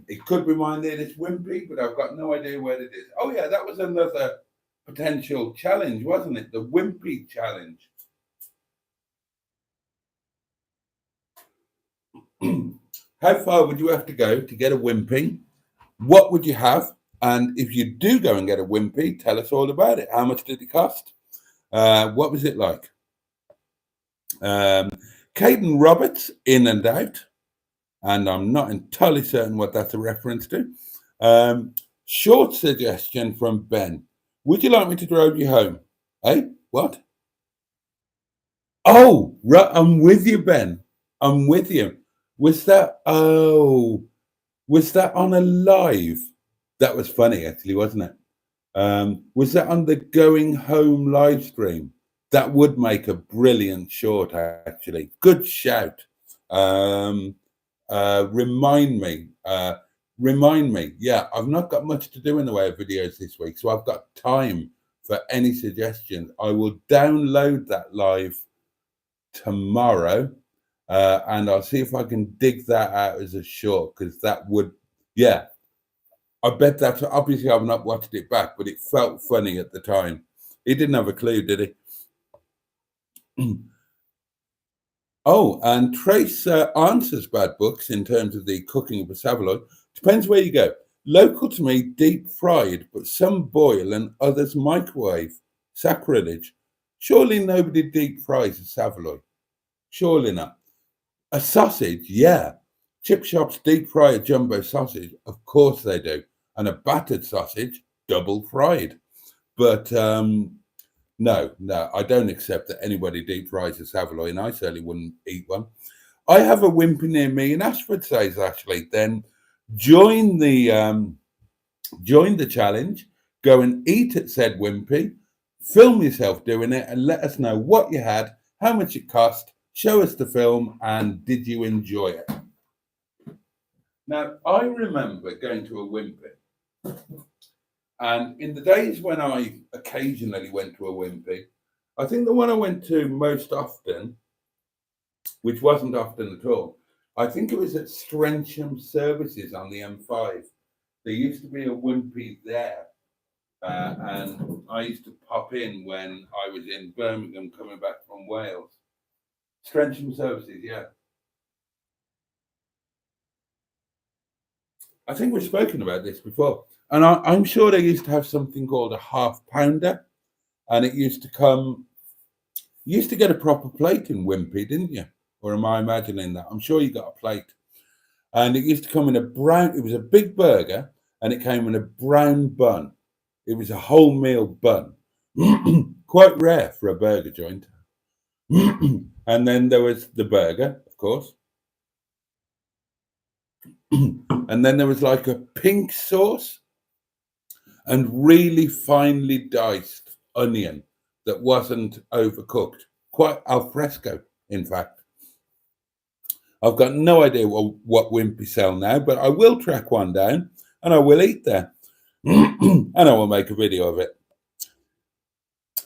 A: It could be my nearest wimpy, but I've got no idea where it is. Oh yeah, that was another potential challenge, wasn't it? The wimpy challenge. How far would you have to go to get a wimpy? What would you have? And if you do go and get a wimpy, tell us all about it. How much did it cost? What was it like? Caden Roberts, in and out. And I'm not entirely certain what that's a reference to. Short suggestion from Ben. Would you like me to drive you home? Eh? What? Oh, right. I'm with you, Ben. I'm with you. Was that on a live? That was funny, actually, wasn't it? Was that on the Going Home live stream? That would make a brilliant short, actually. Good shout. Remind me. Yeah, I've not got much to do in the way of videos this week, so I've got time for any suggestions. I will download that live tomorrow, and I'll see if I can dig that out as a short, because that would, yeah, I bet that's, obviously I've not watched it back, but it felt funny at the time. He didn't have a clue, did he? Oh, and Trace answers bad books in terms of the cooking of a saveloy. Depends where you go. Local to me, deep fried, but some boil and others microwave. Sacrilege. Surely nobody deep fries a saveloy. Surely not. A sausage, yeah. Chip shops deep fry a jumbo sausage. Of course they do. And a battered sausage, double fried. But no, I don't accept that anybody deep fries a saveloy, and I certainly wouldn't eat one. I have a wimpy near me in Ashford, says Ashley. Then join the challenge, go and eat at said wimpy, film yourself doing it, and let us know what you had, how much it cost, show us the film, and did you enjoy it? Now, I remember going to a wimpy. And in the days when I occasionally went to a wimpy, I think the one I went to most often, which wasn't often at all, I think it was at Strensham Services on the M5. There used to be a wimpy there, and I used to pop in when I was in Birmingham coming back from Wales. Strensham Services, yeah. I think we've spoken about this before. And I'm sure they used to have something called a half pounder, and it used to come. You used to get a proper plate in Wimpy, didn't you? Or am I imagining that? I'm sure you got a plate, and it used to come in a brown. It was a big burger, and it came in a brown bun. It was a wholemeal bun, quite rare for a burger joint. And then there was the burger, of course. And then there was like a pink sauce and really finely diced onion that wasn't overcooked, quite al fresco, in fact. I've got no idea what Wimpy sell now, but I will track one down and I will eat there. And I will make a video of it.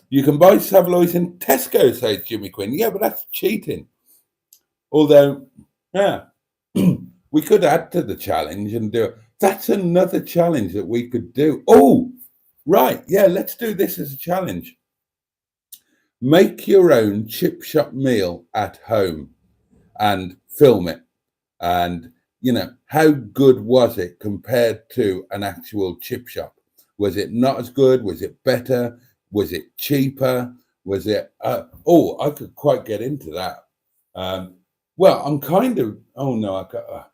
A: You can buy saveloys in Tesco, says Jimmy Quinn. Yeah, but that's cheating. Although, yeah, we could add to the challenge and do it. That's another challenge that we could do. Oh, right. Yeah, let's do this as a challenge. Make your own chip shop meal at home and film it. And, you know, how good was it compared to an actual chip shop? Was it not as good? Was it better? Was it cheaper? Was it, I could quite get into that. Well, I'm kind of, oh no, I got,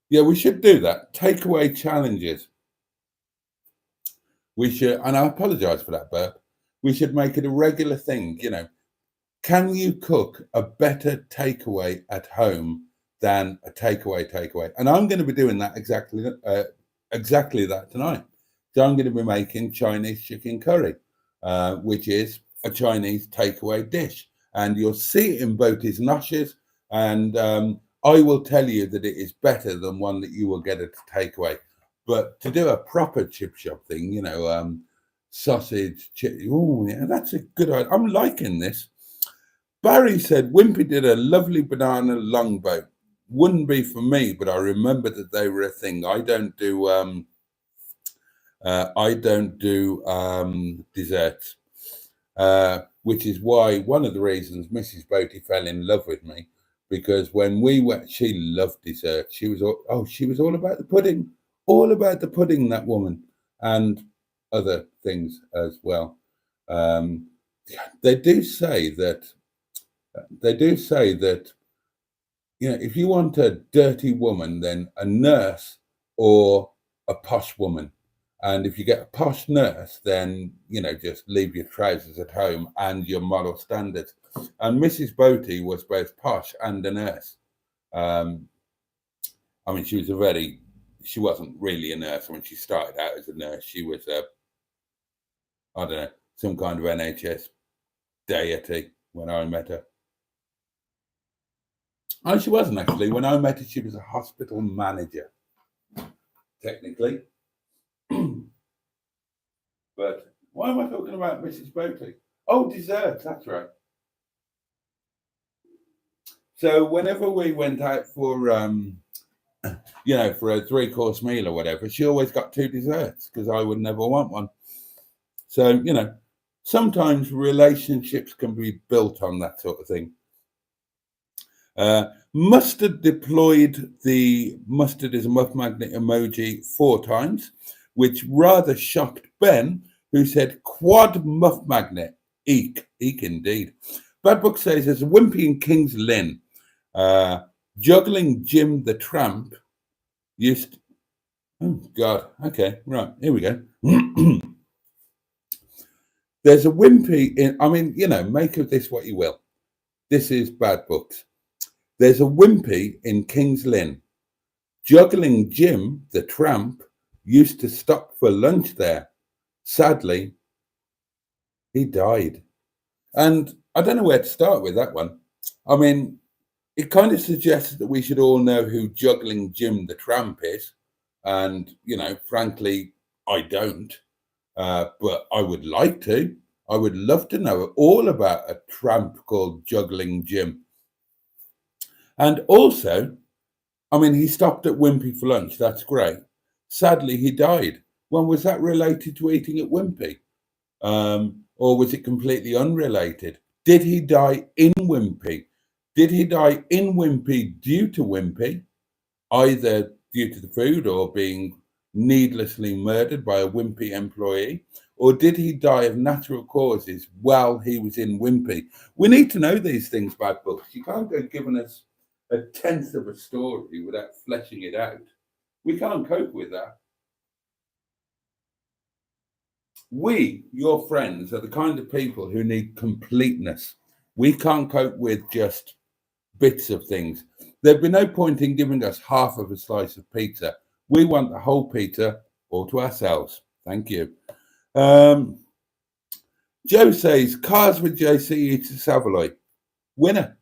A: yeah, we should do that. Takeaway challenges. We should, and I apologize for that burp. We should make it a regular thing. You know, can you cook a better takeaway at home than a takeaway? And I'm going to be doing that exactly that tonight. So I'm going to be making Chinese chicken curry, which is a Chinese takeaway dish. And you'll see it in Boaty's noshes. And I will tell you that it is better than one that you will get at a takeaway. But to do a proper chip shop thing, you know, sausage, oh, yeah, that's a good idea. I'm liking this. Barry said, Wimpy did a lovely banana longboat. Wouldn't be for me, but I remember that they were a thing. I don't do desserts, which is why one of the reasons Mrs. Boaty fell in love with me, because when we went, she loved dessert. She was all about the pudding. All about the pudding, that woman, and other things as well. They do say that, you know, if you want a dirty woman, then a nurse or a posh woman. And if you get a posh nurse, then, you know, just leave your trousers at home and your model standards. And Mrs. Boaty was both posh and a nurse. I mean, she wasn't really a nurse when she started out as a nurse. She was I don't know, some kind of NHS deity when I met her. Oh, she wasn't actually. When I met her, she was a hospital manager, technically. But why am I talking about Mrs. Boaty? Oh, desserts, that's right. So whenever we went out for, you know, for a 3-course meal or whatever, she always got 2 desserts because I would never want one. So, you know, sometimes relationships can be built on that sort of thing. Mustard deployed the mustard is a muff magnet emoji 4 times, which rather shocked Ben, who said quad muff magnet. Eek indeed. Bad Book says there's a wimpy in King's Lynn. Juggling Jim the Tramp used. Oh God. Okay, right. Here we go. There's a wimpy in. I mean, you know, make of this what you will. This is Bad Books. There's a wimpy in King's Lynn. Juggling Jim the Tramp used to stop for lunch there. Sadly, he died. And I don't know where to start with that one. I mean, it kind of suggests that we should all know who Juggling Jim the Tramp is. And, you know, frankly, I don't. But I would like to. I would love to know all about a tramp called Juggling Jim. And also, I mean, he stopped at Wimpy for lunch. That's great. Sadly, he died. Well, was that related to eating at Wimpy? Or was it completely unrelated? Did he die in Wimpy? Did he die in Wimpy due to Wimpy, either due to the food or being needlessly murdered by a Wimpy employee? Or did he die of natural causes while he was in Wimpy? We need to know these things, Bad Books. You can't go giving us a tenth of a story without fleshing it out. We can't cope with that. We, your friends, are the kind of people who need completeness. We can't cope with just bits of things. There'd be no point in giving us half of a slice of pizza. We want the whole pizza all to ourselves. Thank you. Joe says, cars with JC to saveloy. Winner.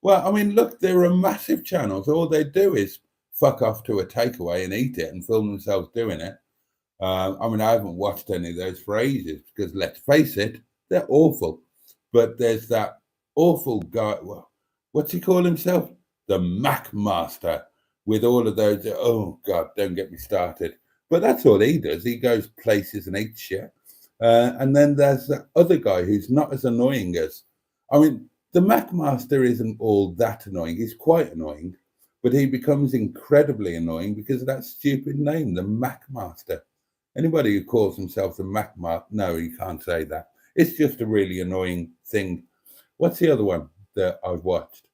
A: Well, I mean, look, there are massive channels. All they do is fuck off to a takeaway and eat it and film themselves doing it. I mean, I haven't watched any of those for ages because, let's face it, they're awful. But there's that awful guy, well, what's he call himself? The Mac Master, with all of those. Oh, God, don't get me started. But that's all he does. He goes places and eats shit. And then there's that other guy who's not as annoying as, I mean, the Mac Master isn't all that annoying. He's quite annoying, but he becomes incredibly annoying because of that stupid name, the Mac Master. Anybody who calls himself the Mac Master, no, you can't say that. It's just a really annoying thing. What's the other one that I've watched?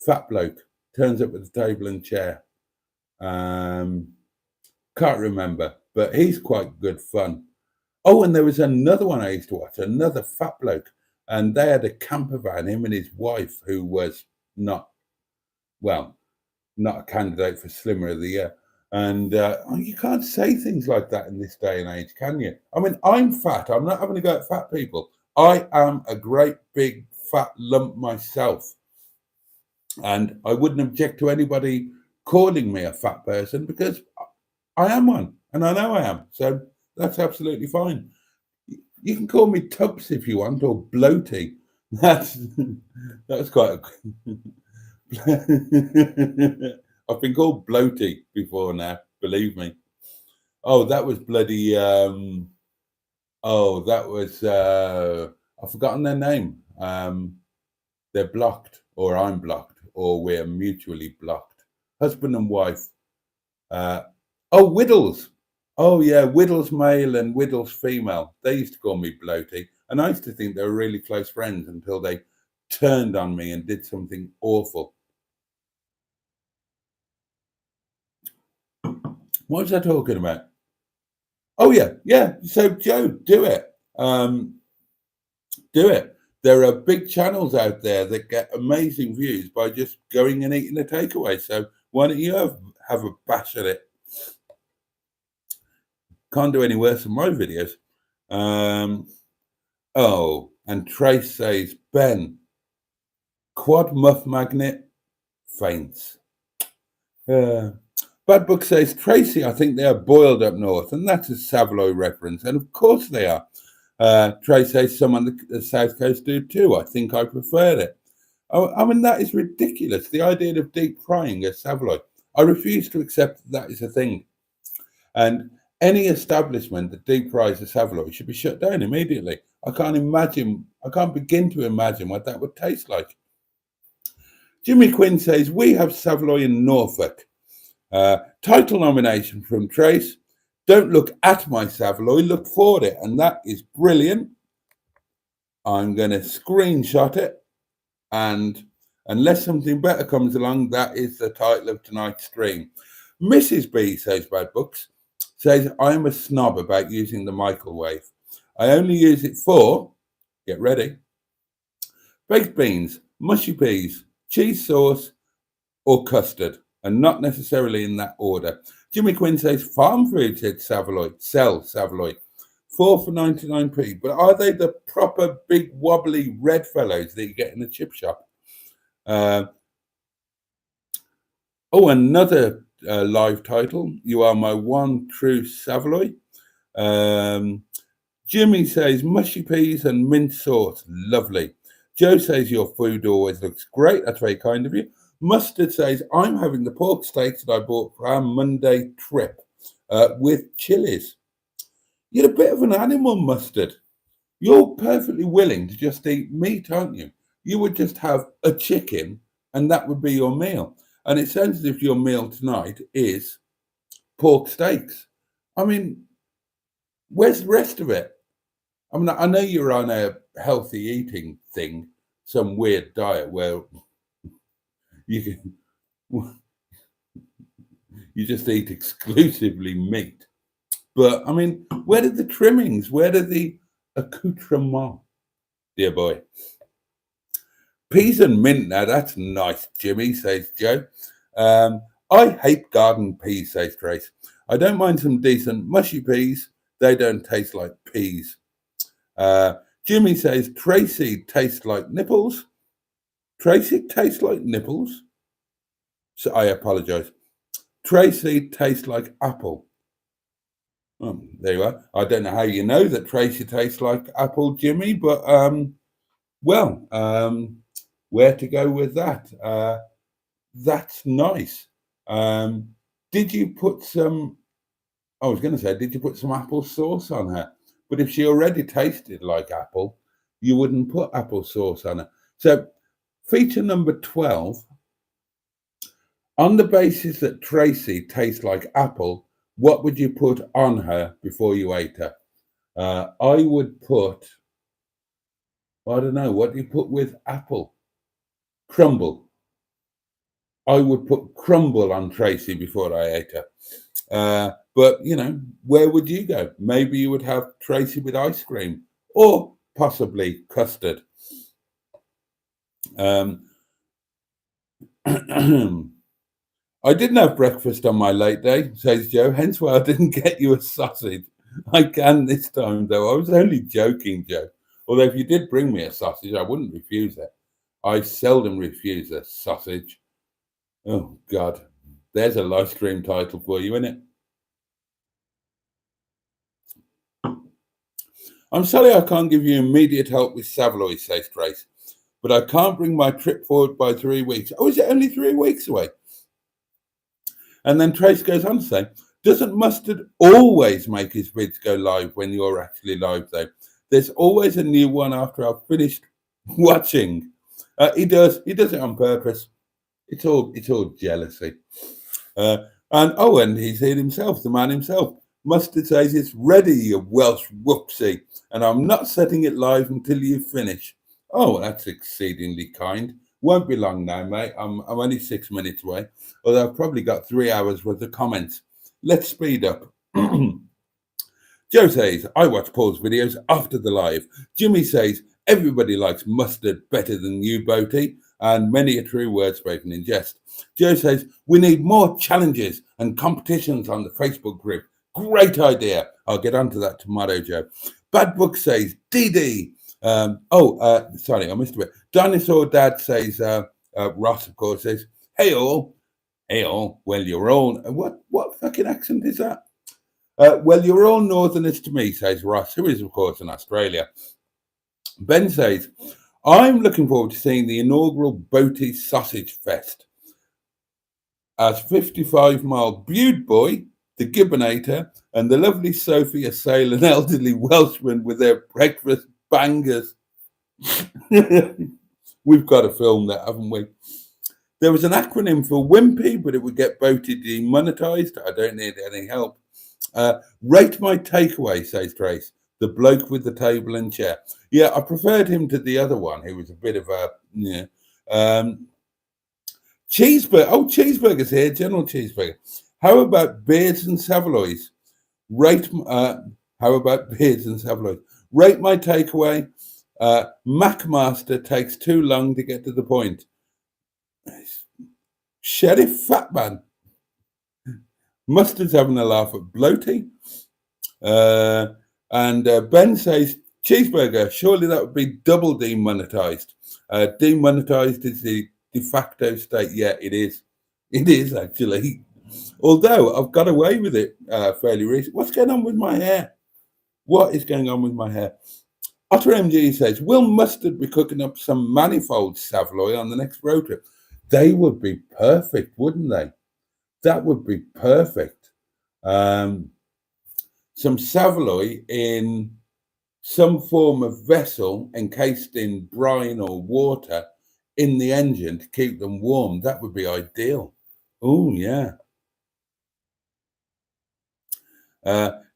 A: Fat bloke turns up at the table and chair. Can't remember, but he's quite good fun. Oh, and there was another one I used to watch, another fat bloke, and they had a camper van, him and his wife, who was not a candidate for Slimmer of the Year. And you can't say things like that in this day and age, can you? I mean, I'm fat. I'm not having to go at fat people. I am a great big fat lump myself. And I wouldn't object to anybody calling me a fat person because I am one. And I know I am. So that's absolutely fine. You can call me Tubs if you want, or Bloaty. That's quite I've been called Bloaty before now, believe me. Oh, that was bloody I've forgotten their name. They're blocked, or I'm blocked, or we're mutually blocked. Husband and wife. Widdles. Oh yeah, Widdles male and Widdles female. They used to call me Bloaty, and I used to think they were really close friends until they turned on me and did something awful. What was I talking about? Oh yeah. So Joe, do it. Do it. There are big channels out there that get amazing views by just going and eating a takeaway. So why don't you have a bash at it? Can't do any worse than my videos. Oh, and Trace says, Ben, quad muff magnet faints. Bad Book says, Tracy, I think they are boiled up north, and that's a saveloy reference, and of course they are. Trace says some on the south coast do too. I think I prefer it. I mean, that is ridiculous. The idea of deep frying a saveloy. I refuse to accept that is a thing. And any establishment that deep fries a saveloy should be shut down immediately. I can't begin to imagine what that would taste like. Jimmy Quinn says, we have saveloy in Norfolk. Title nomination from Trace. Don't look at my saveloy, look for it. And that is brilliant. I'm going to screenshot it. And unless something better comes along, that is the title of tonight's stream. Mrs. B, says Bad Books, says, I'm a snob about using the microwave. I only use it for, get ready, baked beans, mushy peas, cheese sauce, or custard, and not necessarily in that order. Jimmy Quinn says, farm food, said saveloy, sell saveloy. 4 for 99p, but are they the proper big wobbly red fellows that you get in the chip shop? Another live title. You are my one true saveloy. Jimmy says mushy peas and mint sauce, lovely. Joe says your food always looks great. That's very kind of you. Mustard says I'm having the pork steaks that I bought for our Monday trip with chilies. You're a bit of an animal, Mustard. You're perfectly willing to just eat meat, aren't you? You would just have a chicken and that would be your meal. And it sounds as if your meal tonight is pork steaks. I mean, where's the rest of it? I mean, I know you're on a healthy eating thing, some weird diet where you just eat exclusively meat. But, I mean, where did the trimmings, where did the accoutrement, dear boy? Peas and mint, now that's nice, Jimmy, says Joe. I hate garden peas, says Trace. I don't mind some decent mushy peas. They don't taste like peas. Jimmy says, Tracy tastes like nipples. Tracy tastes like nipples? So I apologise. Tracy tastes like apple. Oh, there you are. I don't know how you know that Tracy tastes like apple, Jimmy, but where to go with that? That's nice. Did you put some? I was going to say, did you put some apple sauce on her? But if she already tasted like apple, you wouldn't put apple sauce on her. So, feature number 12. On the basis that Tracy tastes like apple, what would you put on her before you ate her? I would put, I don't know, what do you put with apple? Crumble. I would put crumble on Tracy before I ate her. But, you know, where would you go? Maybe you would have Tracy with ice cream or possibly custard. I didn't have breakfast on my late day, says Joe, hence why I didn't get you a sausage. I can this time, though. I was only joking, Joe. Although if you did bring me a sausage, I wouldn't refuse it. I seldom refuse a sausage. Oh, God. There's a live stream title for you, isn't it? I'm sorry I can't give you immediate help with saveloy, says Trace, but I can't bring my trip forward by 3 weeks. Oh, is it only 3 weeks away? And then Trace goes on to say, doesn't Mustard always make his vids go live when you're actually live, though? There's always a new one after I've finished watching. He does it on purpose. It's all jealousy. And he's here himself, the man himself. Mustard says it's ready, you Welsh whoopsie, and I'm not setting it live until you finish. Oh, that's exceedingly kind. Won't be long now, mate. I'm only 6 minutes away, although I've probably got 3 hours worth of comments. Let's speed up. Joe says, I watch Paul's videos after the live. Jimmy says, everybody likes Mustard better than you, Boaty, and many a true word spoken in jest. Joe says, we need more challenges and competitions on the Facebook group. Great idea. I'll get onto that tomorrow, Joe. Bad Book says, DD, Sorry, I missed a bit. Dinosaur Dad says, Ross, of course, says, hey all, well, you're all, what fucking accent is that? Well, you're all northerners to me, says Ross, who is, of course, in Australia. Ben says, I'm looking forward to seeing the inaugural Boaty Sausage Fest. As 55-mile Bude Boy, the Gibbonator, and the lovely Sophie assail an elderly Welshman with their breakfast bangers. We've got to film that, haven't we? There was an acronym for Wimpy, but it would get Boaty demonetized. I don't need any help. Rate my takeaway, says Trace, the bloke with the table and chair. Yeah, I preferred him to the other one, who was a bit of a, Cheeseburger. Oh, Cheeseburger's here, General Cheeseburger. How about beards and saveloys? How about beards and saveloys? Rate my takeaway. Macmaster takes too long to get to the point. Sheriff Fatman. Mustard's having a laugh at Bloaty. And Ben says, Cheeseburger, surely that would be double demonetized. Demonetized is the de facto state. Yeah, it is. It is, actually. Although I've got away with it fairly recently. What's going on with my hair? What is going on with my hair? Otter MG says, will Mustard be cooking up some manifold saveloy on the next road trip? They would be perfect, wouldn't they? That would be perfect. Some saveloy in some form of vessel encased in brine or water in the engine to keep them warm. That would be ideal. Oh, yeah.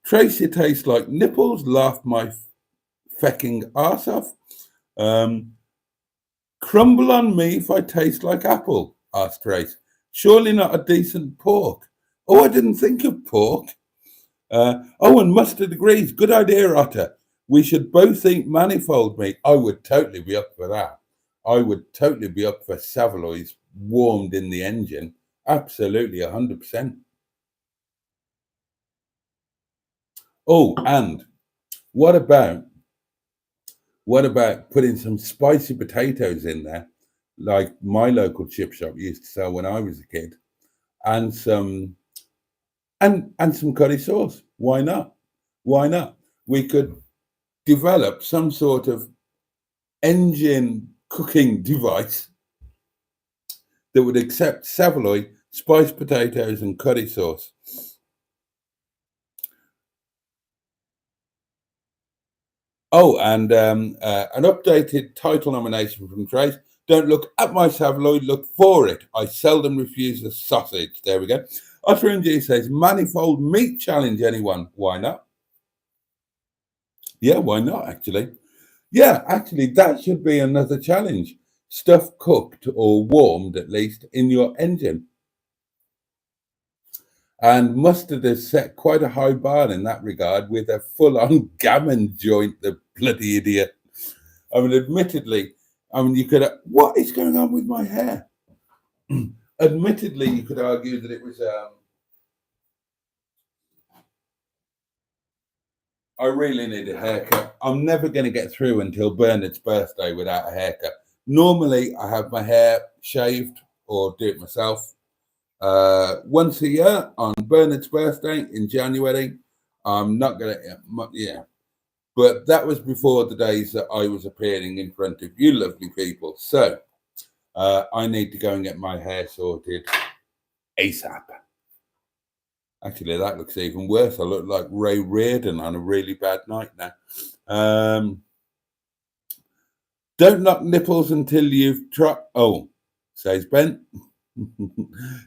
A: Tracy tastes like nipples. Laughed my fecking arse off. Crumble on me if I taste like apple, asked Trace. Surely not a decent pork. Oh, I didn't think of pork. And Mustard agrees. Good idea, Otter. We should both eat manifold meat. I would totally be up for that. I would totally be up for saveloys warmed in the engine. Absolutely, 100%. Oh, and what about putting some spicy potatoes in there, like my local chip shop used to sell when I was a kid, and some curry sauce? Why not? Why not? We could develop some sort of engine cooking device that would accept saveloy, spiced potatoes, and curry sauce. Oh, and an updated title nomination from Trace. Don't look at my saveloy, look for it. I seldom refuse a sausage. There we go. Otter MG says, manifold meat challenge, anyone? Why not? Yeah, why not, actually? Yeah, actually, that should be another challenge. Stuff cooked or warmed, at least, in your engine. And Mustard has set quite a high bar in that regard with a full-on gammon joint, the bloody idiot. I mean, admittedly, you could... What is going on with my hair? Admittedly, you could argue that it was... I really need a haircut. I'm never going to get through until Bernard's birthday without a haircut. Normally, I have my hair shaved or do it myself. Once a year on Bernard's birthday in January. I'm not going to, yeah. But that was before the days that I was appearing in front of you lovely people. So I need to go and get my hair sorted ASAP. Actually, that looks even worse. I look like Ray Reardon on a really bad night now. Don't knock nipples until you've tried. Oh, says Ben.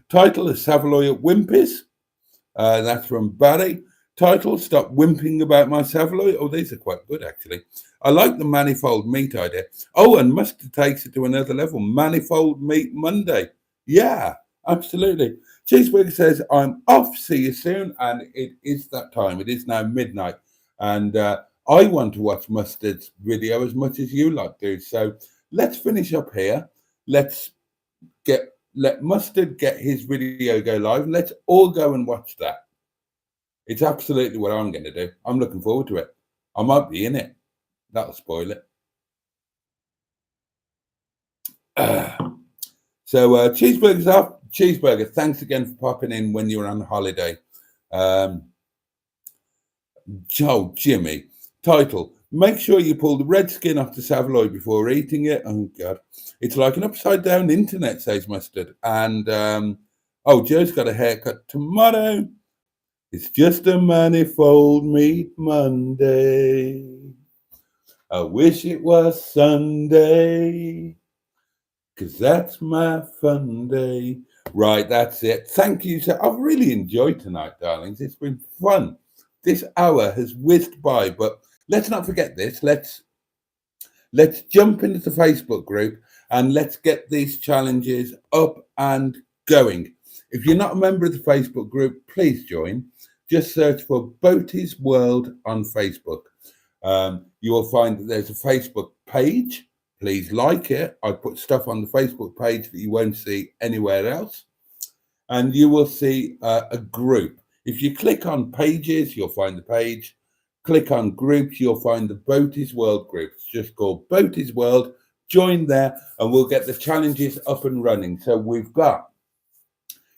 A: Title is Saveloy at Wimpy's. That's from Barry. Title, Stop Wimping About My Saveloy. Oh, these are quite good, actually. I like the manifold meat idea. Oh, and Mustard takes it to another level. Manifold Meat Monday. Yeah, absolutely. Cheeseburger says, I'm off. See you soon. And it is that time. It is now midnight. And I want to watch Mustard's video as much as you like to. So let's finish up here. Let Mustard get his video go live. Let's all go and watch that. It's absolutely what I'm going to do. I'm looking forward to it. I might be in it. That'll spoil it. So cheeseburgers off. Cheeseburger, thanks again for popping in when you're on holiday. Joe, Jimmy. Title, make sure you pull the red skin off the saveloy before eating it. Oh, God. It's like an upside-down internet, says Mustard. And, Joe's got a haircut tomorrow. It's just a manifold meat Monday. I wish it was Sunday, 'cause that's my fun day. Right, that's it. Thank you. So I've really enjoyed tonight, darlings. It's been fun. This hour has whizzed by, but let's not forget this. Let's jump into the Facebook group and let's get these challenges up and going. If you're not a member of the Facebook group, please join. Just search for Boaty's World on Facebook. You will find that there's a Facebook page. Please like it. I put stuff on the Facebook page that you won't see anywhere else. And you will see a group. If you click on pages, you'll find the page. Click on groups, you'll find the Boaty's World group. It's just called Boaty's World. Join there and we'll get the challenges up and running. So we've got,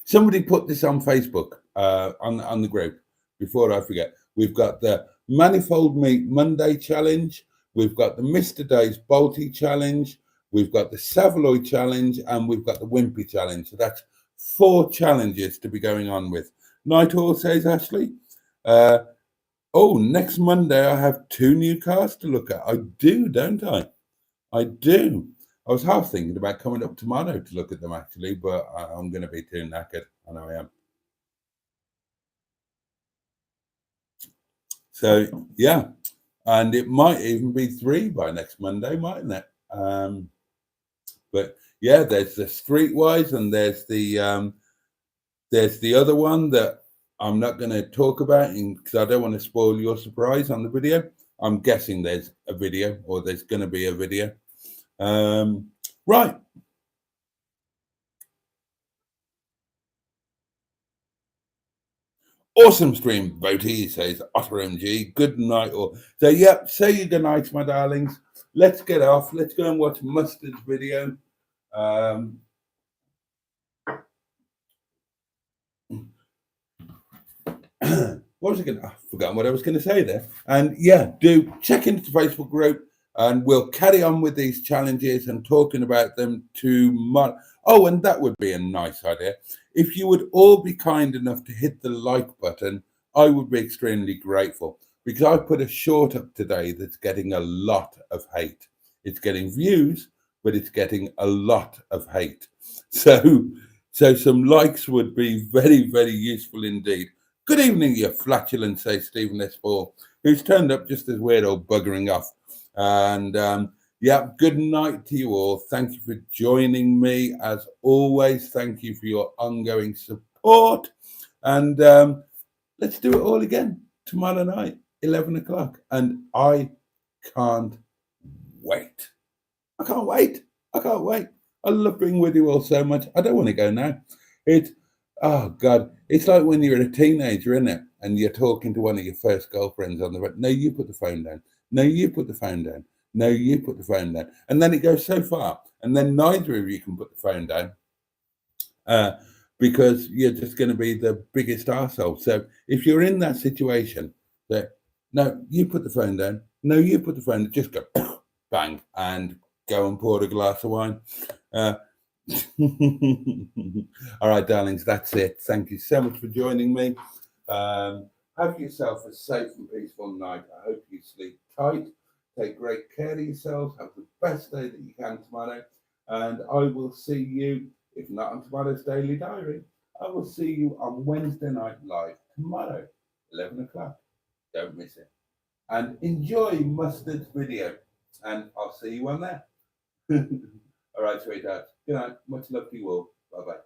A: somebody put this on Facebook, on the group, before I forget. We've got the Manifold Meat Monday challenge. We've got the Mr. Day's Boaty challenge. We've got the saveloy challenge and we've got the Wimpy challenge. So that's 4 challenges to be going on with. Nighthawk, says Ashley. Next Monday I have 2 new cars to look at. I do, don't I? I do. I was half thinking about coming up tomorrow to look at them actually, but I'm going to be too knackered. I know I am. So yeah, and it might even be 3 by next Monday, mightn't it? But yeah, there's the Streetwise and there's the other one that I'm not going to talk about because I don't want to spoil your surprise on the video. I'm guessing there's a video or there's going to be a video. Right. Awesome stream, Boaty, says Otter MG. Good night. So, yeah, say your good nights, my darlings. Let's get off. Let's go and watch Mustard's video. What was I going to? I've forgotten what I was going to say there. And yeah, do check into the Facebook group and we'll carry on with these challenges and talking about them tomorrow. Oh, and that would be a nice idea. If you would all be kind enough to hit the like button, I would be extremely grateful because I put a short up today that's getting a lot of hate. It's getting views, but it's getting a lot of hate. So some likes would be very, very useful indeed. Good evening, you flatulent, says Stephen S4, who's turned up just as weird old buggering off. And yeah, good night to you all. Thank you for joining me. As always, thank you for your ongoing support. And let's do it all again tomorrow night, 11 o'clock. And I can't wait. I can't wait. I can't wait. I love being with you all so much. I don't want to go now. Oh, God. It's like when you're a teenager, isn't it? And you're talking to one of your first girlfriends on the road. No, you put the phone down. No, you put the phone down. No, you put the phone down. And then it goes so far. And then neither of you can put the phone down because you're just going to be the biggest arsehole. So if you're in that situation, no, you put the phone down. No, you put the phone down. Just go bang and go and pour a glass of wine. All right, darlings, that's it. Thank you so much for joining me. Have yourself a safe and peaceful night. I hope you sleep tight. Take great care of yourselves. Have the best day that you can tomorrow. And I will see you, if not on tomorrow's Daily Diary, I will see you on Wednesday Night Live tomorrow, 11 o'clock. Don't miss it. And enjoy Mustard's video. And I'll see you on there. All right, sweetheart. Good night. Much love to you all. Bye-bye.